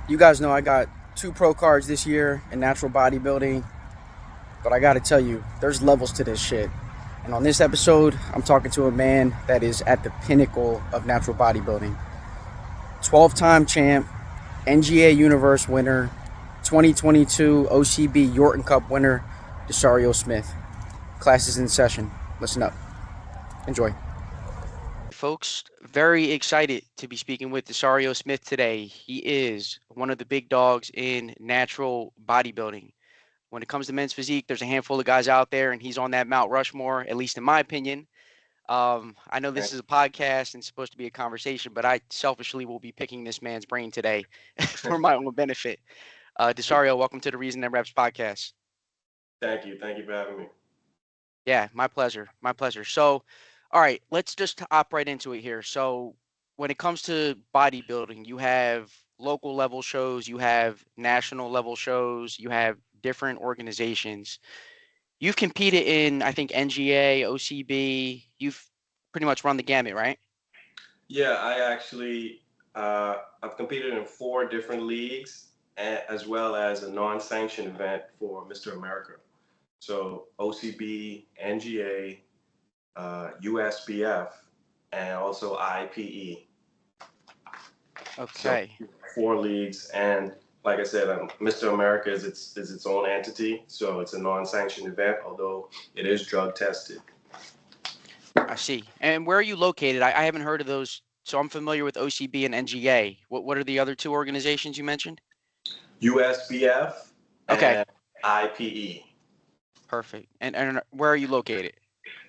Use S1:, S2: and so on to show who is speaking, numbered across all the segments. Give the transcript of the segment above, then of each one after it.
S1: You guys know I got 2 pro cards this year in natural bodybuilding, but I gotta tell you, there's levels to this shit. And on this episode, I'm talking to a man that is at the pinnacle of natural bodybuilding. 12-time champ, NGA Universe winner, 2022 OCB Yorton Cup winner, Desario Smith. Class is in session. Listen up. Enjoy. Folks, very excited to be speaking with Desario Smith today. He is one of the big dogs in natural bodybuilding. When it comes to men's physique, there's a handful of guys out there, and he's on that Mount Rushmore, at least in my opinion. I know this
S2: Thank
S1: is a podcast and supposed to be a conversation, but I selfishly will be picking this man's brain today for my own benefit. Desario, welcome to the Reason and Reps podcast.
S2: thank you. Thank you for having me.
S1: Yeah, my pleasure. My pleasure. So, all right, let's just hop right into it here. So, when it comes to bodybuilding, you have local level shows, you have national level shows, you have different organizations. You've competed in, I think, NGA, OCB. You've pretty much run the gamut, right?
S2: Yeah, I've competed in 4 different leagues, as well as a non-sanctioned event for Mr. America. So OCB, NGA, USBF, and also IPE. So
S1: Okay.
S2: 4 leagues, and like I said, Mr. America is its own entity, so it's a non-sanctioned event, although it is drug tested.
S1: I see. And where are you located? I haven't heard of those. So I'm familiar with OCB and NGA. What are the other two organizations you mentioned?
S2: USBF
S1: Okay,
S2: and IPE.
S1: perfect. And where are you located?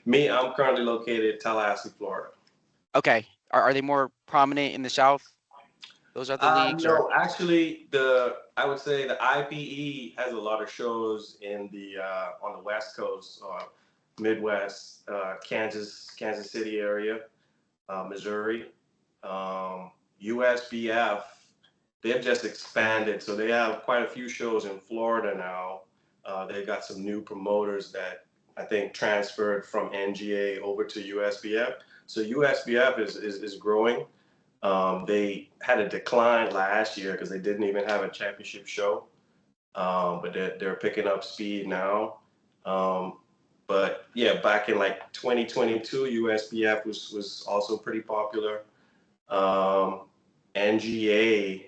S2: Me, I'm currently located in Tallahassee, Florida.
S1: Okay. Are they more prominent in the South? Those other leagues or
S2: No, actually, the I would say the IPE has a lot of shows in the on the West Coast, Midwest, Kansas City area, Missouri. USBF, they've just expanded, so they have quite a few shows in Florida now. They got some new promoters that I think transferred from NGA over to USBF. So USBF is growing. They had a decline last year because they didn't even have a championship show, but they're picking up speed now. Um, but yeah, back in like 2022, USBF was also pretty popular. Um, NGA,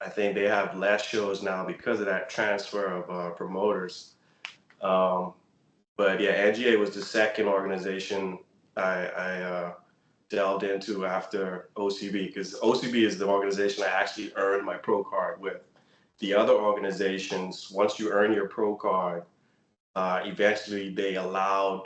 S2: I think they have less shows now because of that transfer of promoters. Um, but yeah, NGA was the second organization I delved into after OCB, because OCB is the organization I actually earned my pro card with. The other organizations, once you earn your pro card, eventually they allowed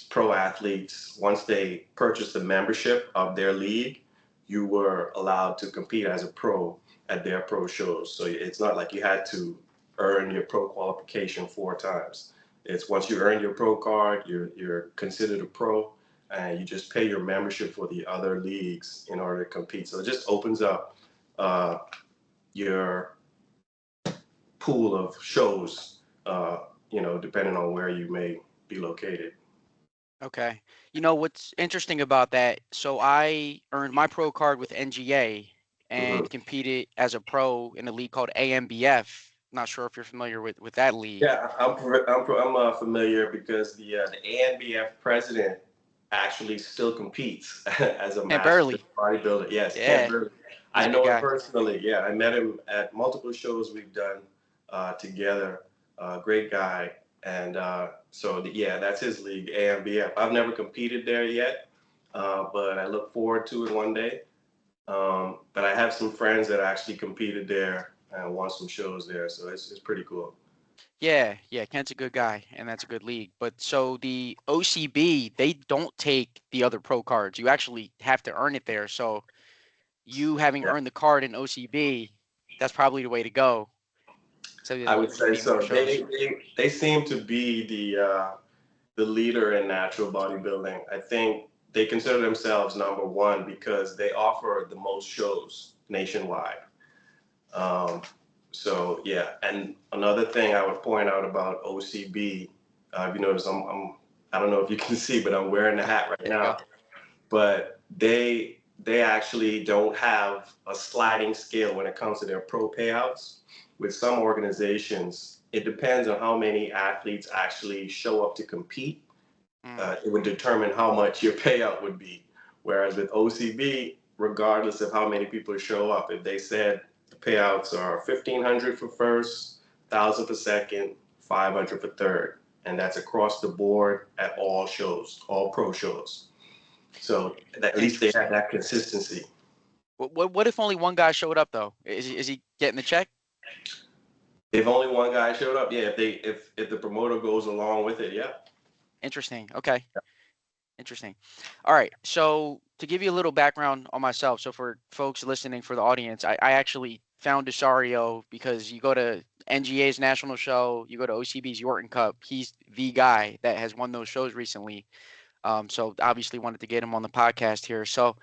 S2: pro athletes, once they purchased the membership of their league, you were allowed to compete as a pro at their pro shows. So it's not like you had to earn your pro qualification 4 times. It's once you earn your pro card, you're considered a pro, and you just pay your membership for the other leagues in order to compete. So it just opens up uh, your pool of shows, depending on where you may be located.
S1: okay. You know what's interesting about that? So I earned my pro card with NGA
S2: Mhm.
S1: and competed as a pro in a league called AMBF. Not sure if you're familiar with that league.
S2: Yeah, I'm familiar because the ANBF president actually still competes as a
S1: And
S2: master
S1: Burley.
S2: bodybuilder. Yes, Kent
S1: Yeah,
S2: Burley.
S1: he's
S2: I
S1: a good
S2: know him
S1: guy.
S2: personally. Yeah, I met him at multiple shows we've done together. Great guy. And yeah, that's his league, ANBF. I've never competed there yet, but I look forward to it one day. But I have some friends that actually competed there and won some shows there, so it's pretty cool.
S1: Yeah, yeah, Kent's a good guy, and that's a good league. But so the OCB, they don't take the other pro cards. You actually have to earn it there. So you having earned the card in OCB, that's probably the way to go. So
S2: I
S1: that
S2: would
S1: you
S2: say
S1: compete more
S2: so. They
S1: shows.
S2: they, they seem to be the leader in natural bodybuilding. I think they consider themselves number one because they offer the most shows nationwide. Um, so yeah, and another thing I would point out about OCB, if you notice, I don't know if you can see, but I'm wearing the hat right
S1: There you go.
S2: now. But they actually don't have a sliding scale when it comes to their pro payouts. With some organizations, it depends on how many athletes actually show up to compete.
S1: Mm.
S2: It would determine how much your payout would be. Whereas with OCB, regardless of how many people show up, if they said the payouts are 1,500 for first, 1,000 for second, 500 for third, and that's across the board at all shows, all pro shows. So at least they have
S1: Interesting.
S2: that consistency.
S1: What if only one guy showed up though? Is he getting the check?
S2: If only one guy showed up, yeah. If the promoter goes along with it, yeah.
S1: Interesting. Okay. Interesting. All right. So to give you a little background on myself, so for folks listening, for the audience, I actually found Desario because you go to NGA's national show, you go to OCB's Yorton Cup. He's the guy that has won those shows recently. So obviously wanted to get him on the podcast here. So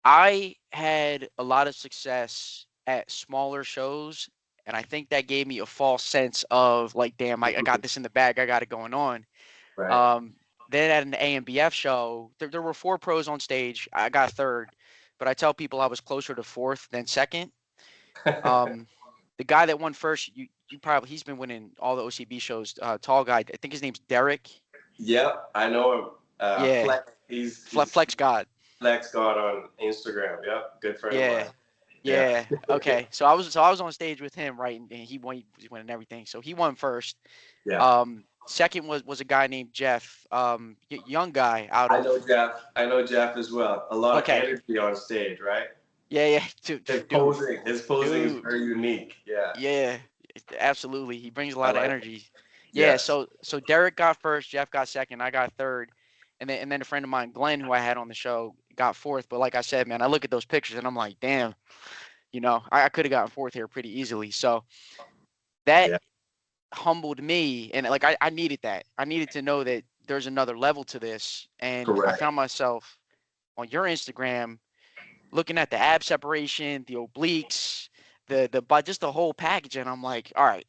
S1: I had a lot of success at smaller shows, and I think that gave me a false sense of like, damn, I got this in the bag, I got it going on.
S2: Right.
S1: Um, then at an AMBF show, there were four pros on stage. I got third, but I tell people I was closer to fourth than second. Um, the guy that won first, you probably he's been winning all the OCB shows. Tall guy, I think his name's Derek.
S2: Yep, I know him.
S1: Yeah,
S2: Flex, he's
S1: Flex God.
S2: Flex God on Instagram. Yep, good friend of mine.
S1: Yeah,
S2: Yeah.
S1: yeah. Okay, so I was on stage with him, right, and he was winning everything. So he won first.
S2: Yeah.
S1: Second was a guy named Jeff, young guy out
S2: I
S1: of.
S2: know Jeff. I know Jeff as well. A lot of
S1: Okay,
S2: energy on stage, right?
S1: yeah, yeah, dude,
S2: His
S1: dude,
S2: posing, his posing is
S1: dude.
S2: very unique. Yeah.
S1: Yeah, absolutely. He brings a
S2: I
S1: lot of
S2: like it.
S1: energy. Yeah,
S2: Yes.
S1: so Derek got first, Jeff got second, I got third, and then a friend of mine, Glenn, who I had on the show, got fourth. But like I said, man, I look at those pictures and I'm like, damn, I could have gotten fourth here pretty easily. So that
S2: Yeah.
S1: humbled me, and like I needed that. I needed to know that there's another level to this, and I
S2: Correct.
S1: found myself on your Instagram looking at the ab separation, the obliques, but just the whole package, and I'm like, all right,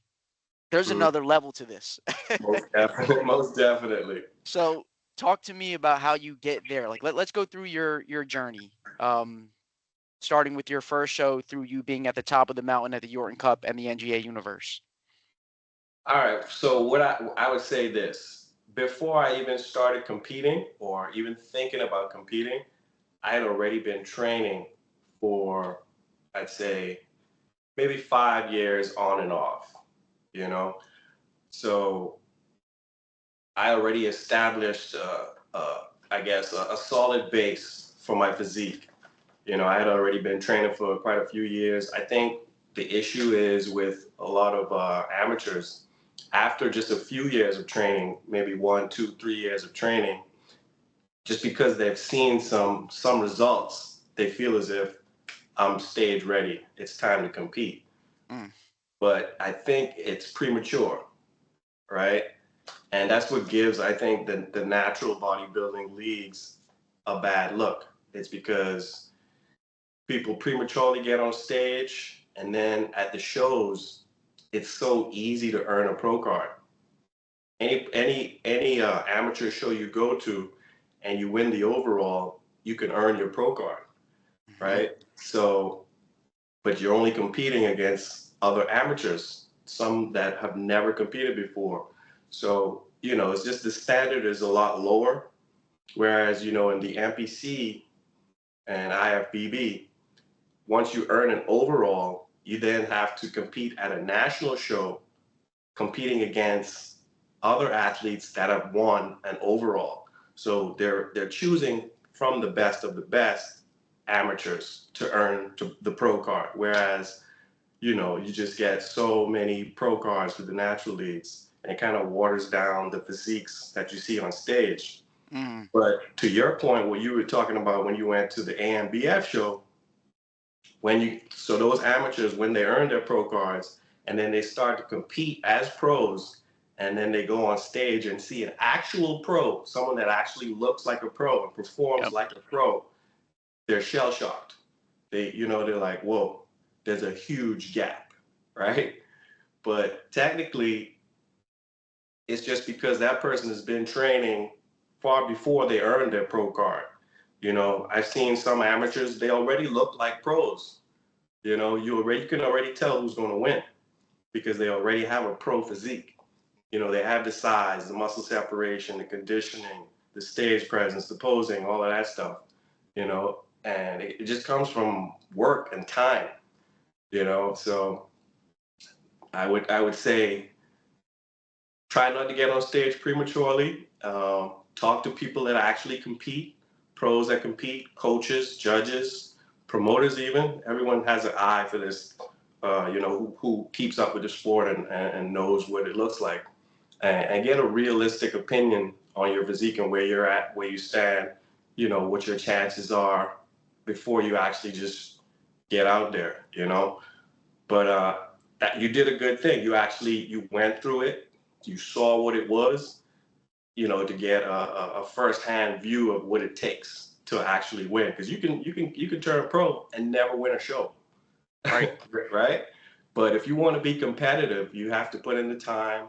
S1: there's
S2: Mm,
S1: another level to this.
S2: most definitely. Most definitely.
S1: So talk to me about how you get there. Like let's go through your journey. Starting with your first show through you being at the top of the mountain at the Yorton Cup and the NGA universe.
S2: All right. So what I would say this before I even started competing or even thinking about competing, I had already been training for, I'd say, maybe 5 years on and off, you know? So I already established, I guess, a solid base for my physique. I had already been training for quite a few years. I think the issue is with a lot of amateurs, after just a few years of training, maybe 1, 2, 3 years of training, just because they've seen some results, they feel as if I'm stage ready. It's time to compete.
S1: Mm,
S2: But I think it's premature, right? And that's what gives, I think, the natural bodybuilding leagues a bad look. It's because people prematurely get on stage, and then at the shows, it's so easy to earn a pro card. Any amateur show you go to, and you win the overall, you can earn your pro card,
S1: hmm
S2: right? So but you're only competing against other amateurs, some that have never competed before. So, it's just the standard is a lot lower. Whereas, in the MPC and IFBB, once you earn an overall, you then have to compete at a national show, competing against other athletes that have won an overall. So they're choosing from the best of the best amateurs to earn the pro card. Whereas you just get so many pro cards for the natural leagues, and it kind of waters down the physiques that you see on stage.
S1: mm,
S2: But to your point, what you were talking about when you went to the AMBF show, so those amateurs, when they earn their pro cards, and then they start to compete as pros, and then they go on stage and see an actual pro, someone that actually looks like a pro and performs
S1: yep.
S2: like a pro, they're shell shocked. They're like, whoa, there's a huge gap, right? But technically, it's just because that person has been training far before they earned their pro card. You know, I've seen some amateurs, they already look like pros. You know, you can already tell who's going to win because they already have a pro physique. You know, they have the size, the muscle separation, the conditioning, the stage presence, the posing, all of that stuff. You know, and it just comes from work and time. You know, so I would say try not to get on stage prematurely. Talk to people that actually compete, pros that compete, coaches, judges, promoters, even. Everyone has an eye for this, you know, who keeps up with the sport and knows what it looks like. And get a realistic opinion on your physique and where you're at, where you stand, you know, what your chances are before you actually just get out there, you know. But that you did a good thing. You went through it. You saw what it was, you know, to get a first-hand view of what it takes to actually win. Because you can turn pro and never win a show,
S1: Right.
S2: right? But if you want to be competitive, you have to put in the time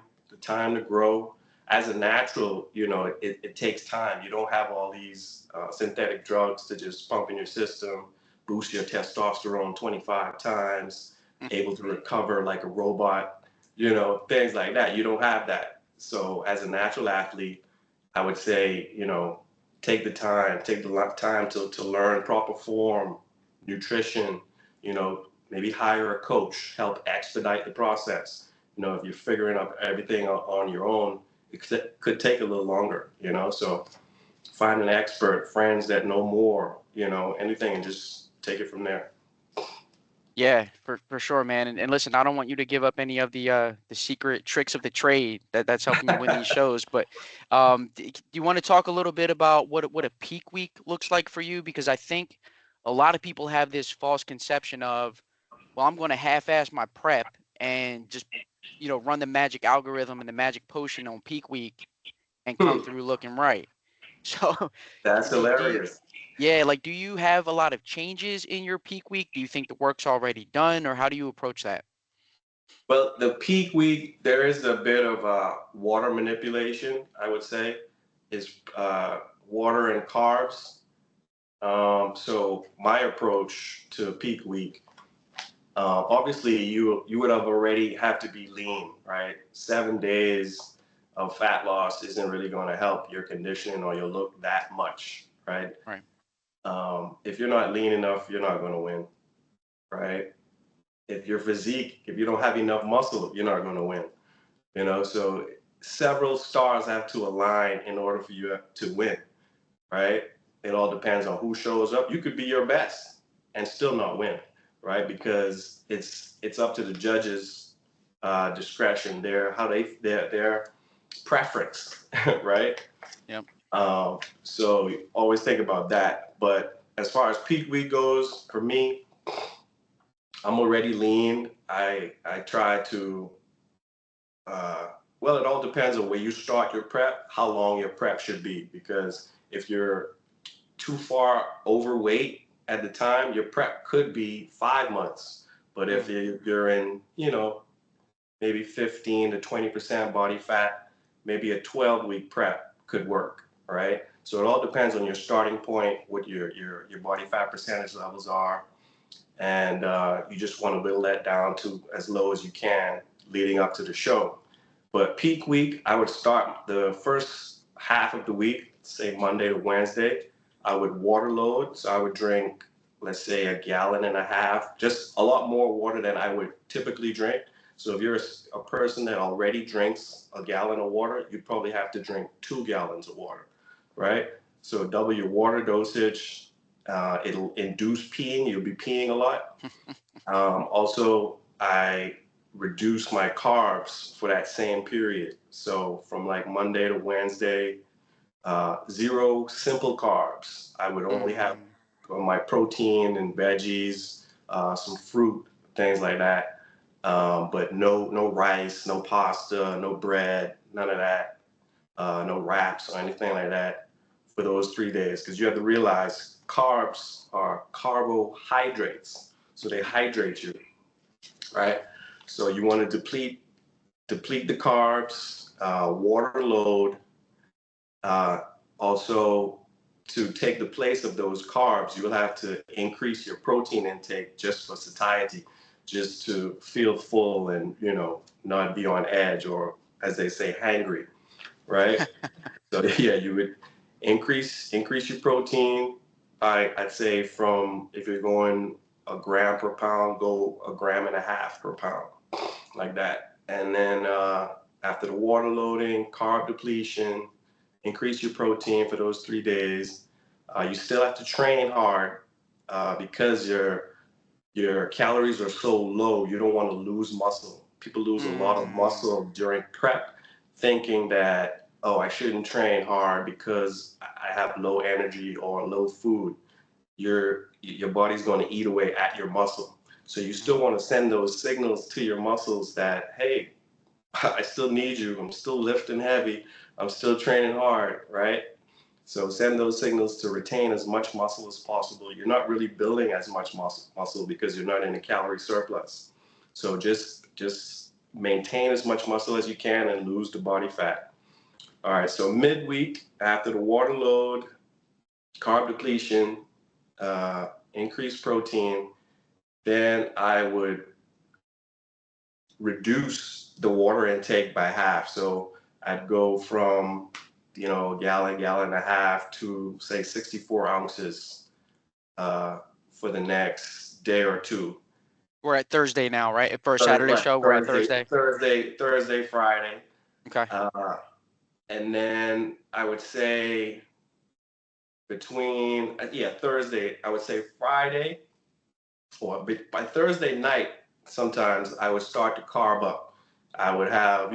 S2: to grow. As a natural, you know, it takes time. You don't have all these synthetic drugs to just pump in your system, boost your testosterone 25 times, able to recover like a robot, you know, things like that. You don't have that. So as a natural athlete, I would say, you know, take the time to learn proper form, nutrition, you know, maybe hire a coach, help expedite the process. You know, if you're figuring out everything on your own, it could take a little longer, you know. So find an expert, friends that know more, you know, anything, and just take it from there.
S1: Yeah, for sure, man. And listen, I don't want you to give up any of the secret tricks of the trade that's helping you win these shows. But do you want to talk a little bit about what a peak week looks like for you? Because I think a lot of people have this false conception of, well, I'm going to half-ass my prep and just run the magic algorithm and the magic potion on peak week and come through looking right. So
S2: That's
S1: do you,
S2: hilarious.
S1: yeah, like, do you have a lot of changes in your peak week? Do you think the work's already done, or how do you approach that?
S2: Well, the peak week, there is a bit of water manipulation, I would say, is water and carbs. So my approach to peak week, obviously you would have already have to be lean, right? 7 days of fat loss isn't really going to help your conditioning or your look that much, right?
S1: Right.
S2: If you're not lean enough, you're not going to win, right? If your physique, if you don't have enough muscle, you're not going to win. You know, so several stars have to align in order for you to win, right? It all depends on who shows up. You could be your best and still not win, right? Because it's up to the judges' discretion, their preference, right?
S1: Yep.
S2: So always think about that. But as far as peak week goes, for me, I'm already lean. I try to uh, well, it all depends on where you start your prep, how long your prep should be. Because if you're too far overweight at the time, your prep could be 5 months. But if
S1: Mm.
S2: you're in, you know, maybe 15 to 20% body fat, maybe a 12-week prep could work, right? So it all depends on your starting point, what your body fat percentage levels are, and you just want to whittle that down to as low as you can leading up to the show. But peak week, I would start the first half of the week, say Monday to Wednesday. I would water load. So I would drink, let's say, a gallon and a half, just a lot more water than I would typically drink. So if you're a person that already drinks a gallon of water, you'd probably have to drink 2 gallons of water, right? So double your water dosage. It'll induce peeing. You'll be peeing a lot. Also, I reduced my carbs for that same period. So from like Monday to Wednesday, zero simple carbs. I would only have
S1: Mm.
S2: my protein and veggies, some fruit, things like that. But no rice, no pasta, no bread, none of that. No wraps or anything like that for those 3 days. Because you have to realize carbs are carbohydrates, so they hydrate you, right? So you want to deplete the carbs, water load, uh, also to take the place of those carbs, you'll have to increase your protein intake just for satiety, just to feel full and, not be on edge or, as they say, hangry, right? So yeah, you would increase your protein by, I'd say, from, if you're going a gram per pound, go a gram and a half per pound, like that. And then after the water loading, carb depletion, increase your protein for those 3 days. You still have to train hard because your calories are so low. You don't want to lose muscle. People lose a lot of muscle during prep, thinking that, oh, I shouldn't train hard because I have low energy or low food. Your body's going to eat away at your muscle. So you still want to send those signals to your muscles that, hey, I still need you. I'm still lifting heavy. I'm still training hard, right? So send those signals to retain as much muscle as possible. You're not really building as much muscle because you're not in a calorie surplus. So just maintain as much muscle as you can and lose the body fat. All right, so midweek after the water load, carb depletion, increased protein, then I would reduce the water intake by half. So I'd go from, gallon, gallon and a half to say 64 ounces for the next day or two.
S1: We're at Thursday now, right? For a Saturday show, we're at Thursday.
S2: Thursday, Friday.
S1: Okay.
S2: And then I would say between, Thursday, I would say Friday, or by Thursday night, sometimes I would start to carb up. I would have,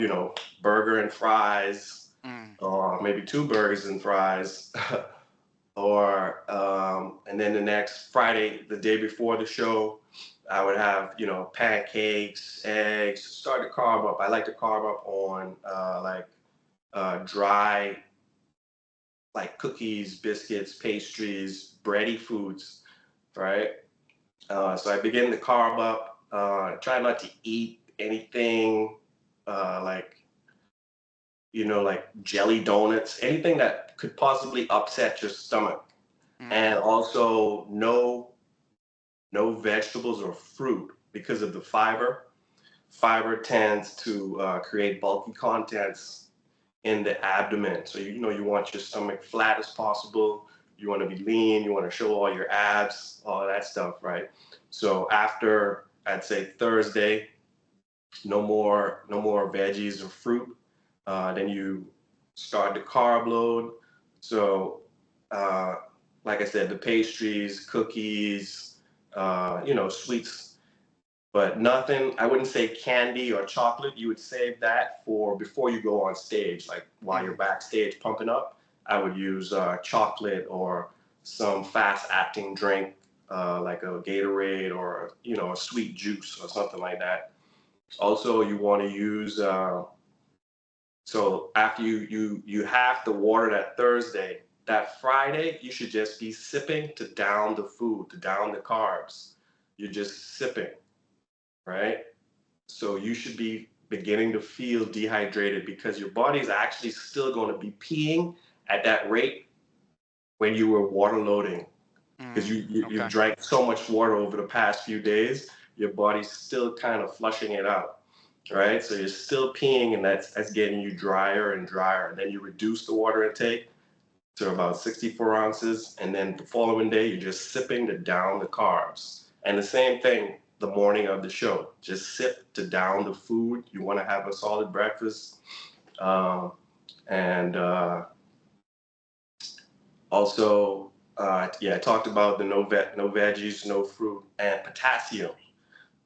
S2: burger and fries, or maybe 2 burgers and fries, or and then the next Friday, the day before the show, I would have, pancakes, eggs, start to carb up. I like to carb up on dry, like cookies, biscuits, pastries, bready foods, right? So I begin to carb up, try not to eat anything like, like jelly donuts, anything that could possibly upset your stomach. And also no vegetables or fruit because of the fiber. Fiber tends to create bulky contents in the abdomen. So, you want your stomach flat as possible. You want to be lean. You want to show all your abs, all that stuff, right? So after, I'd say Thursday, no more veggies or fruit. Then you start the carb load. So, like I said, the pastries, cookies, sweets, but nothing. I wouldn't say candy or chocolate. You would save that for before you go on stage, like while you're backstage pumping up. I would use chocolate or some fast-acting drink like a Gatorade or a sweet juice or something like that. Also, you want to use so after you have the water that Thursday, that Friday you should just be sipping to down the food, to down the carbs. You're just sipping, right? So you should be beginning to feel dehydrated because your body is actually still going to be peeing at that rate when you were water loading, because you've drank so much water over the past few days. Your body's still kind of flushing it out, right? So you're still peeing, and that's getting you drier and drier. And then you reduce the water intake to about 64 ounces, and then the following day you're just sipping to down the carbs. And the same thing the morning of the show, just sip to down the food. You want to have a solid breakfast, and also, I talked about the no veggies, no fruit, and potassium.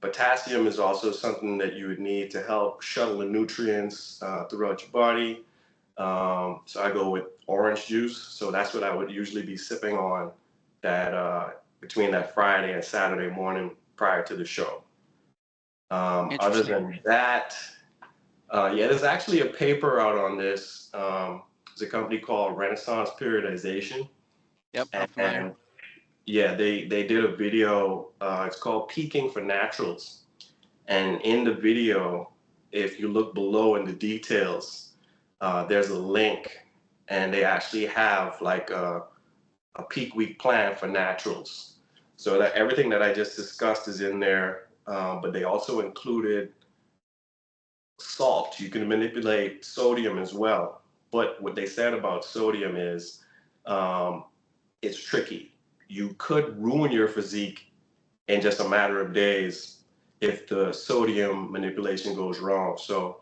S2: Potassium is also something that you would need to help shuttle the nutrients throughout your body. So I go with orange juice. So that's what I would usually be sipping on that between that Friday and Saturday morning prior to the show. Other than that, there's actually a paper out on this. There's a company called Renaissance Periodization.
S1: Yep, I'm familiar.
S2: And yeah, they did a video. It's called Peaking for Naturals. And in the video, if you look below in the details, there's a link, and they actually have like a peak week plan for naturals. So that everything that I just discussed is in there, but they also included salt. You can manipulate sodium as well. But what they said about sodium is um, it's tricky. You could ruin your physique in just a matter of days if the sodium manipulation goes wrong. So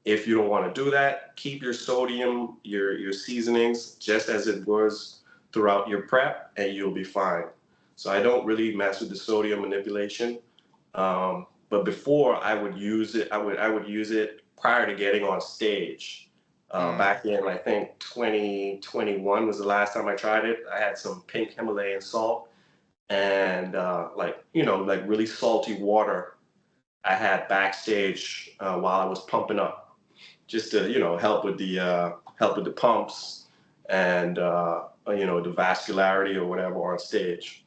S2: if you don't want to do that, keep your sodium, your seasonings just as it was throughout your prep, and you'll be fine. So I don't really mess with the sodium manipulation. But before I would use it, I would use it prior to getting on stage. Back in I think 2021 was the last time I tried it. I had some pink Himalayan salt and like really salty water I had backstage while I was pumping up, just to help with the pumps and the vascularity or whatever on stage.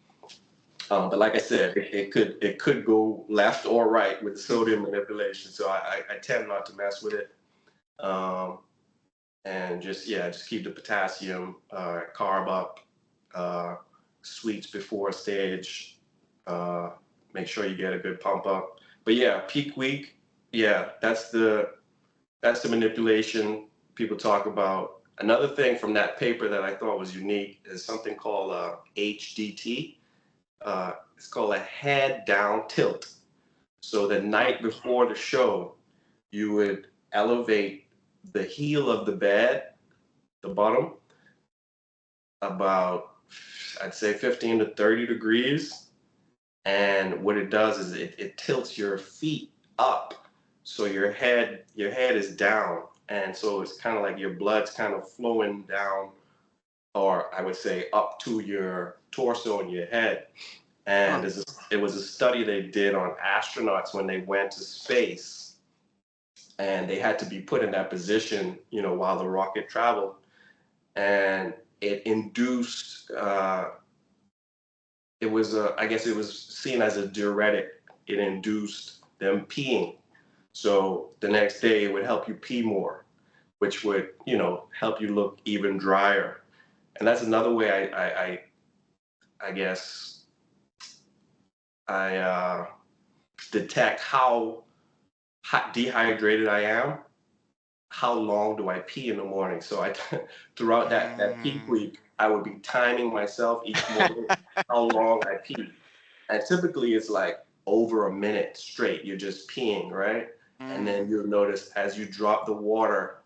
S2: But like I said, it could go left or right with sodium manipulation, so I tend not to mess with it. Um, and just keep the potassium carb up, uh, sweets before stage. Uh, Make sure you get a good pump up. But yeah, peak week, yeah, that's the manipulation people talk about. Another thing from that paper that I thought was unique is something called HDT. It's called a head down tilt. So the night before the show, you would elevate the heel of the bed, the bottom, about, I'd say, 15 to 30 degrees. And what it does is it tilts your feet up. So your head is down. And so it's kind of like your blood's kind of flowing down, or I would say up to your torso and your head. And it was a study they did on astronauts when they went to space, and they had to be put in that position, while the rocket traveled, and it induced. I guess it was seen as a diuretic. It induced them peeing. So the next day, it would help you pee more, which would, help you look even drier. And that's another way I guess I detect how dehydrated I am. How long do I pee in the morning? So throughout that peak week, I would be timing myself each morning how long I pee. And typically it's like over a minute straight. You're just peeing, right? And then you'll notice as you drop the water,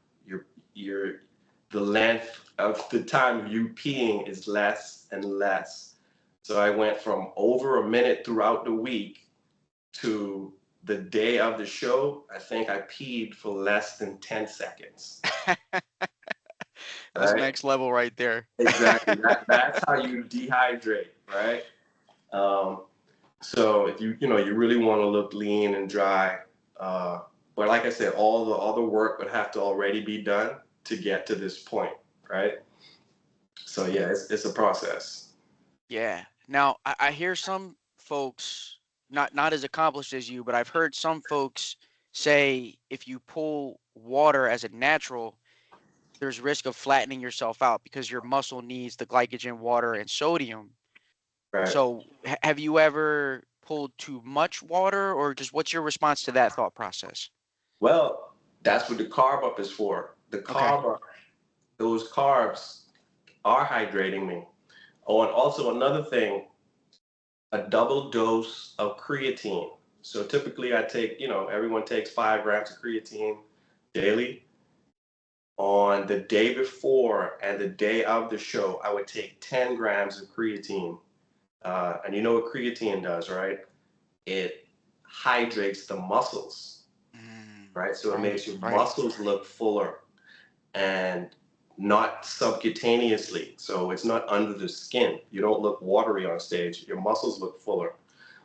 S2: your the length of the time of you peeing is less and less. So I went from over a minute throughout the week to the day of the show. I think I peed for less than 10 seconds.
S3: That's
S2: Right?
S3: next level right there.
S2: Exactly. That's how you dehydrate, right? Um, so if you really want to look lean and dry, uh, but like I said, all the work would have to already be done to get to this point, right? So yeah, it's a process.
S3: Yeah. Now I hear some folks not as accomplished as you, but I've heard some folks say if you pull water as a natural, there's risk of flattening yourself out because your muscle needs the glycogen, water, and sodium.
S2: Right.
S3: So have you ever pulled too much water, or just what's your response to that thought process?
S2: Well, that's what the carb up is for.
S3: Okay.
S2: Those carbs are hydrating me. Oh, and also another thing, a double dose of creatine. So typically I take, everyone takes 5 grams of creatine daily. On the day before and the day of the show, I would take 10 grams of creatine. And you know what creatine does, right? It hydrates the muscles, right? So it
S3: Right.
S2: makes your
S3: Right.
S2: muscles look fuller and not subcutaneously. So it's not under the skin. You don't look watery on stage. Your muscles look fuller.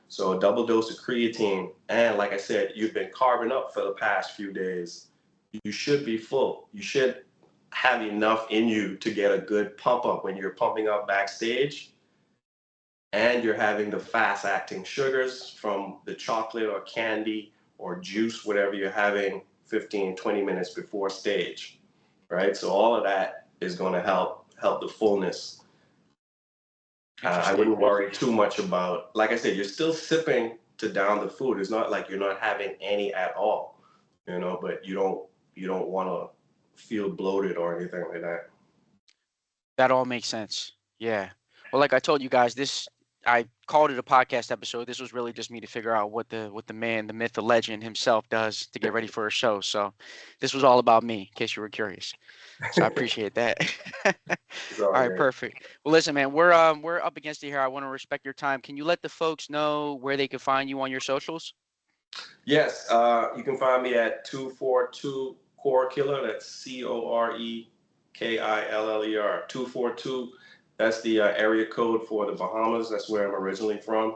S2: So a double dose of creatine, and like I said, you've been carving up for the past few days. You should be full. You should have enough in you to get a good pump up when you're pumping up backstage, and you're having the fast acting sugars from the chocolate or candy or juice, whatever you're having 15, 20 minutes before stage, right? So all of that is going to help the fullness. I
S3: Interesting.
S2: wouldn't worry too much about, like I said, you're still sipping to down the food. It's not like you're not having any at all, but you don't want to feel bloated or anything like that.
S3: That all makes sense. Yeah. Well, like I told you guys, I called it a podcast episode. This was really just me to figure out what the man, the myth, the legend himself does to get ready for a show. So this was all about me, in case you were curious. So I appreciate that.
S2: It's all
S3: All right,
S2: good.
S3: perfect. Well, listen, man, we're up against it here. I want to respect your time. Can you let the folks know where they can find you on your socials?
S2: Yes, you can find me at 242 Core Killer. That's COREKILLER. 242. That's the area code for the Bahamas. That's where I'm originally from.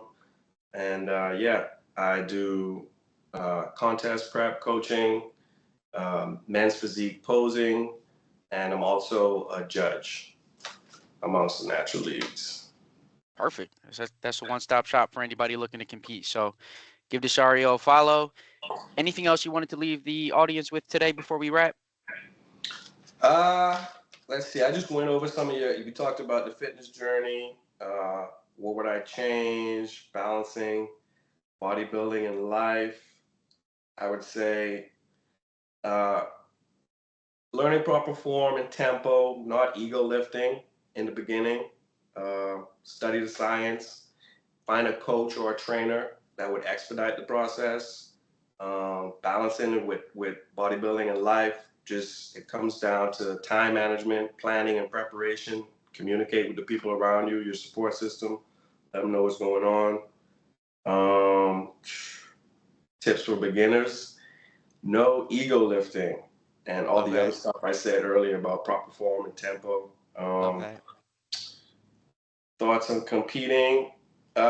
S2: And yeah, I do contest prep coaching, men's physique posing, and I'm also a judge amongst the natural leagues.
S3: Perfect. That's a one-stop shop for anybody looking to compete. So give Desario a follow. Anything else you wanted to leave the audience with today before we wrap?
S2: Uh, let's see. I just went over some of you talked about the fitness journey. What would I change? Balancing bodybuilding and life. I would say uh, learning proper form and tempo, not ego lifting in the beginning. Study the science. Find a coach or a trainer that would expedite the process. Balancing it with bodybuilding and life. Just it comes down to time management, planning and preparation. Communicate with the people around you, your support system. Let them know what's going on. Um, Tips for beginners: no ego lifting, and all
S3: Love
S2: the other
S3: that.
S2: stuff I said earlier about proper form and tempo.
S3: Love that.
S2: Thoughts on competing?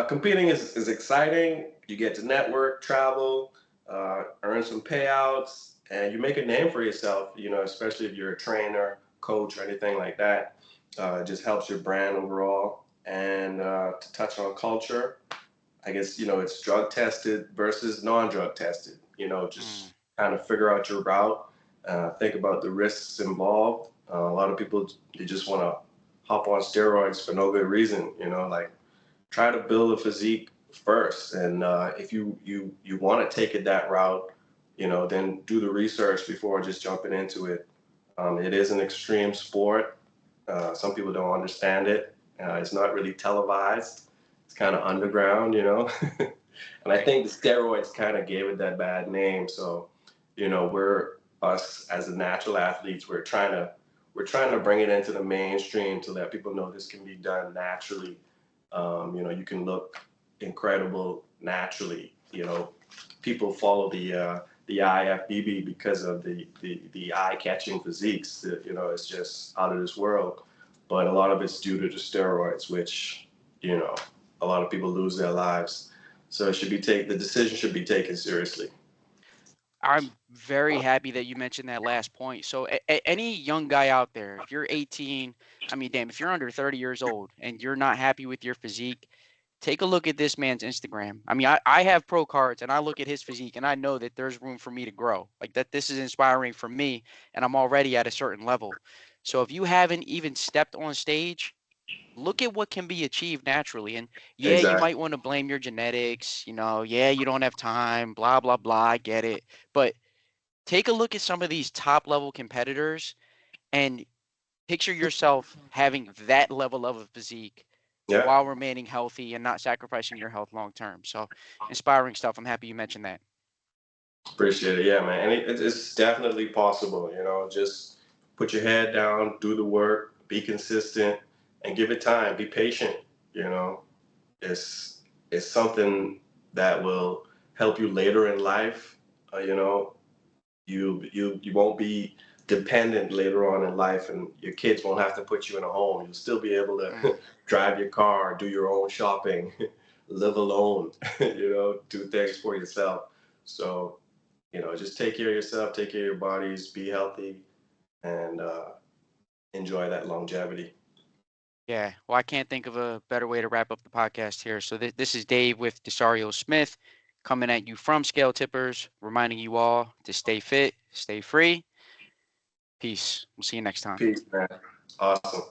S2: Competing is exciting. You get to network, travel, earn some payouts, and you make a name for yourself. Especially if you're a trainer, coach, or anything like that. It just helps your brand overall. And to touch on culture, I guess it's drug tested versus non-drug tested.
S3: Mm,
S2: Just kind of figure out your route. Think about the risks involved. A lot of people they just want to hop on steroids for no good reason. Like try to build a physique first, and if you want to take it that route, then do the research before just jumping into it. It is an extreme sport. Some people don't understand it. It's not really televised. It's kind of underground. And I
S3: right.
S2: think the steroids kind of gave it that bad name. So, we're us as the natural athletes. We're trying to bring it into the mainstream to let people know this can be done naturally. You can look incredible naturally. People follow the IFBB because of the eye-catching physiques. It's just out of this world. But a lot of it's due to the steroids, which you know a lot of people lose their lives. So the decision should be taken seriously.
S3: I'm very happy that you mentioned that last point. So, any young guy out there, if you're 18, I mean, damn, if you're under 30 years old and you're not happy with your physique, take a look at this man's Instagram. I mean, I have pro cards and I look at his physique and I know that there's room for me to grow. Like that, this is inspiring for me and I'm already at a certain level. So, if you haven't even stepped on stage, look at what can be achieved naturally. And yeah, you
S2: Exactly.
S3: might want to blame your genetics, yeah, you don't have time, blah, blah, blah. I get it. But take a look at some of these top level competitors and picture yourself having that level of a physique
S2: Yeah.
S3: while remaining healthy and not sacrificing your health long term. So inspiring stuff. I'm happy you mentioned that.
S2: Appreciate it. Yeah, man. And it's definitely possible. Just put your head down, do the work, be consistent, and give it time. Be patient. You know, it's it's something that will help you later in life. You know, you won't be dependent later on in life, and your kids won't have to put you in a home. You'll still be able
S3: Mm,
S2: to drive your car, do your own shopping, live alone. Do things for yourself. So just take care of yourself, take care of your bodies, be healthy, and enjoy that longevity.
S3: yeah. Well, I can't think of a better way to wrap up the podcast here. So this is Dave with Desario Smith coming at you from Scale Tippers, reminding you all to stay fit, stay free. Peace. We'll see you next time.
S2: Peace, man. Awesome.